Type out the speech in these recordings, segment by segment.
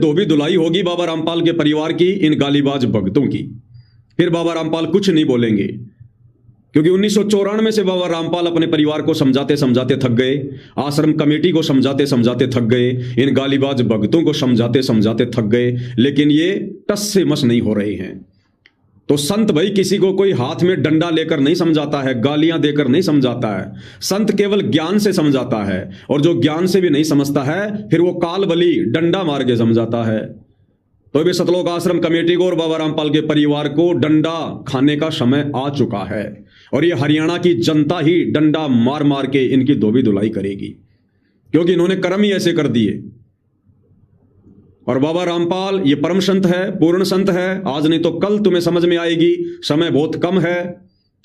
धोबी धुलाई होगी बाबा रामपाल के परिवार की इन गालीबाज भक्तों की। फिर बाबा रामपाल कुछ नहीं बोलेंगे, क्योंकि 1994 से बाबा रामपाल अपने परिवार को समझाते समझाते थक गए, आश्रम कमेटी को समझाते समझाते थक गए, इन गालीबाज भक्तों को समझाते समझाते थक गए, लेकिन ये टस से मस नहीं हो रहे हैं। तो संत भाई किसी को कोई हाथ में डंडा लेकर नहीं समझाता है, गालियां देकर नहीं समझाता है। संत केवल ज्ञान से समझाता है, और जो ज्ञान से भी नहीं समझता है फिर वो काल बली डंडा मार के समझाता है। तो भी सतलोक आश्रम कमेटी को और बाबा रामपाल के परिवार को डंडा खाने का समय आ चुका है, और ये हरियाणा की जनता ही डंडा मार मार के इनकी धोबी धुलाई करेगी, क्योंकि इन्होंने कर्म ही ऐसे कर दिए। और बाबा रामपाल ये परम संत है, पूर्ण संत है। आज नहीं तो कल तुम्हें समझ में आएगी, समय बहुत कम है।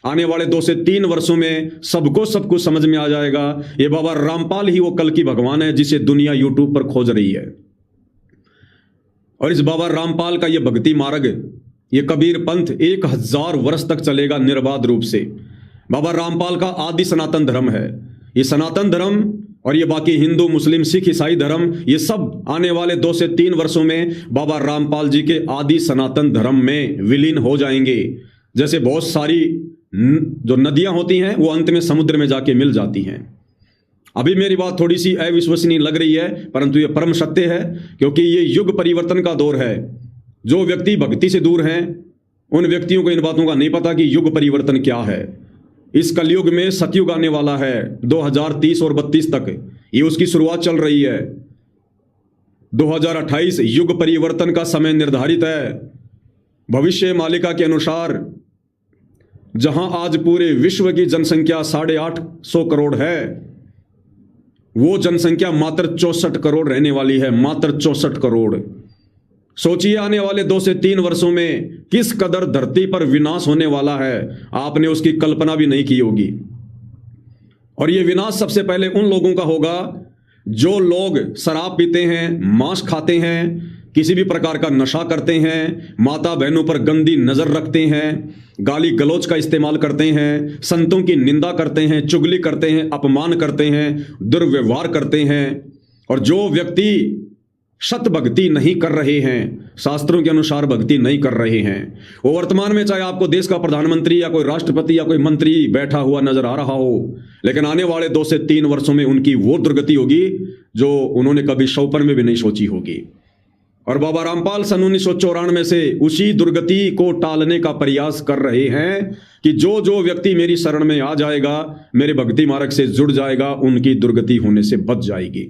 आने वाले 2 से 3 वर्षों में सबको सब कुछ समझ में आ जाएगा। ये बाबा रामपाल ही वो कल की भगवान है जिसे दुनिया यूट्यूब पर खोज रही है। और इस बाबा रामपाल का ये भक्ति मार्ग, ये कबीर पंथ 1000 वर्ष तक चलेगा निर्बाध रूप से। बाबा रामपाल का आदि सनातन धर्म है। ये सनातन धर्म और ये बाकी हिंदू मुस्लिम सिख ईसाई धर्म, ये सब आने वाले 2 से 3 वर्षों में बाबा रामपाल जी के आदि सनातन धर्म में विलीन हो जाएंगे। जैसे बहुत सारी जो नदियां होती हैं वो अंत में समुद्र में जाके मिल जाती हैं। अभी मेरी बात थोड़ी सी अविश्वसनीय लग रही है, परंतु ये परम सत्य है, क्योंकि ये युग परिवर्तन का दौर है। जो व्यक्ति भक्ति से दूर हैं उन व्यक्तियों को इन बातों का नहीं पता कि युग परिवर्तन क्या है। इस कलयुग में सतयुग आने वाला है 2030 और 32 तक, ये उसकी शुरुआत चल रही है। 2028 युग परिवर्तन का समय निर्धारित है। भविष्य मालिका के अनुसार जहां आज पूरे विश्व की जनसंख्या 850 करोड़ है, वो जनसंख्या मात्र 64 करोड़ रहने वाली है, मात्र 64 करोड़। सोचिए आने वाले 2 से 3 वर्षों में किस कदर धरती पर विनाश होने वाला है, आपने उसकी कल्पना भी नहीं की होगी। और यह विनाश सबसे पहले उन लोगों का होगा जो लोग शराब पीते हैं, मांस खाते हैं, किसी भी प्रकार का नशा करते हैं, माता बहनों पर गंदी नजर रखते हैं, गाली गलौज का इस्तेमाल करते हैं, संतों की निंदा करते हैं, चुगली करते हैं, अपमान करते हैं, दुर्व्यवहार करते हैं। और जो व्यक्ति सत भक्ति नहीं कर रहे हैं, शास्त्रों के अनुसार भक्ति नहीं कर रहे हैं, वो वर्तमान में चाहे आपको देश का प्रधानमंत्री या कोई राष्ट्रपति या कोई मंत्री बैठा हुआ नजर आ रहा हो, लेकिन आने वाले 2 से 3 वर्षों में उनकी वो दुर्गति होगी जो उन्होंने कभी स्वप्न में भी नहीं सोची होगी। और बाबा रामपाल सन 1994 से उसी दुर्गति को टालने का प्रयास कर रहे हैं कि जो जो व्यक्ति मेरी शरण में आ जाएगा, मेरे भक्ति मार्ग से जुड़ जाएगा, उनकी दुर्गति होने से बच जाएगी।